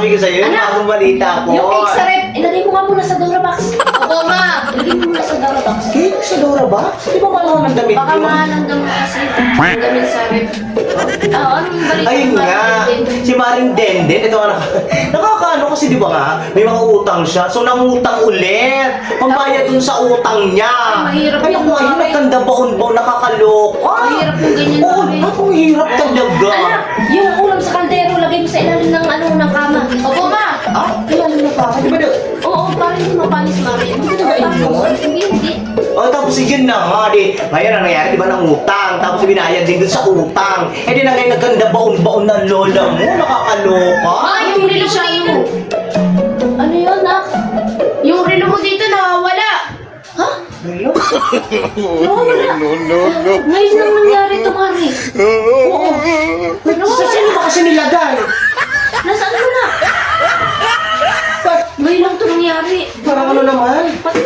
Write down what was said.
sasabihin ko sa'yo, yung bagong balita ko. Yung cake sa rep, ilagay mo nga muna sa Dorabox. Opo, ma. Ilagay mo muna sa Dorabox. Cake sa Dora ba? Di ba mahal ng damit Baka yun? mahal ang damo kasi. Ang damit sa rep. Anong balita Ayun mo, nga, Martin? si Maring Denden, ito nga nakakaano kasi di ba nga, may mga utang siya, so nangutang ulit, pambayad dun sa utang niya. Ay, mahirap Kaya yung kung ayun, Mari. nagkanda baon-baon, nakakaloka. Mahirap yung ganyan, Oo, Mari. ang hirap talaga. Anak, yung ulam sa kaldero, lagay mo sa ilalim ng ng kama. Opo, ma. Ah, ilalim na pa, di ba daw? Oo, para hindi mapanis, Mari. Hindi ba yun? Hindi. O tapos yun na nga, di, ngayon ang nangyari, di ba, ng utang, tapos binayad din dun sa utang. Eh di na ngayon nagkanda baon-baon ng lola mo, nakakaloka. Ma, yung relo mo dito. Ano yun, nak? Yung relo mo dito nawawala. Ha? Hello? Wala. Ngayon lang nangyari ito, Mari. Oo. Sa sino ba kasi nilagay? Nasaan mo na? Ngayon lang ito nangyari. Parang ano naman? Pati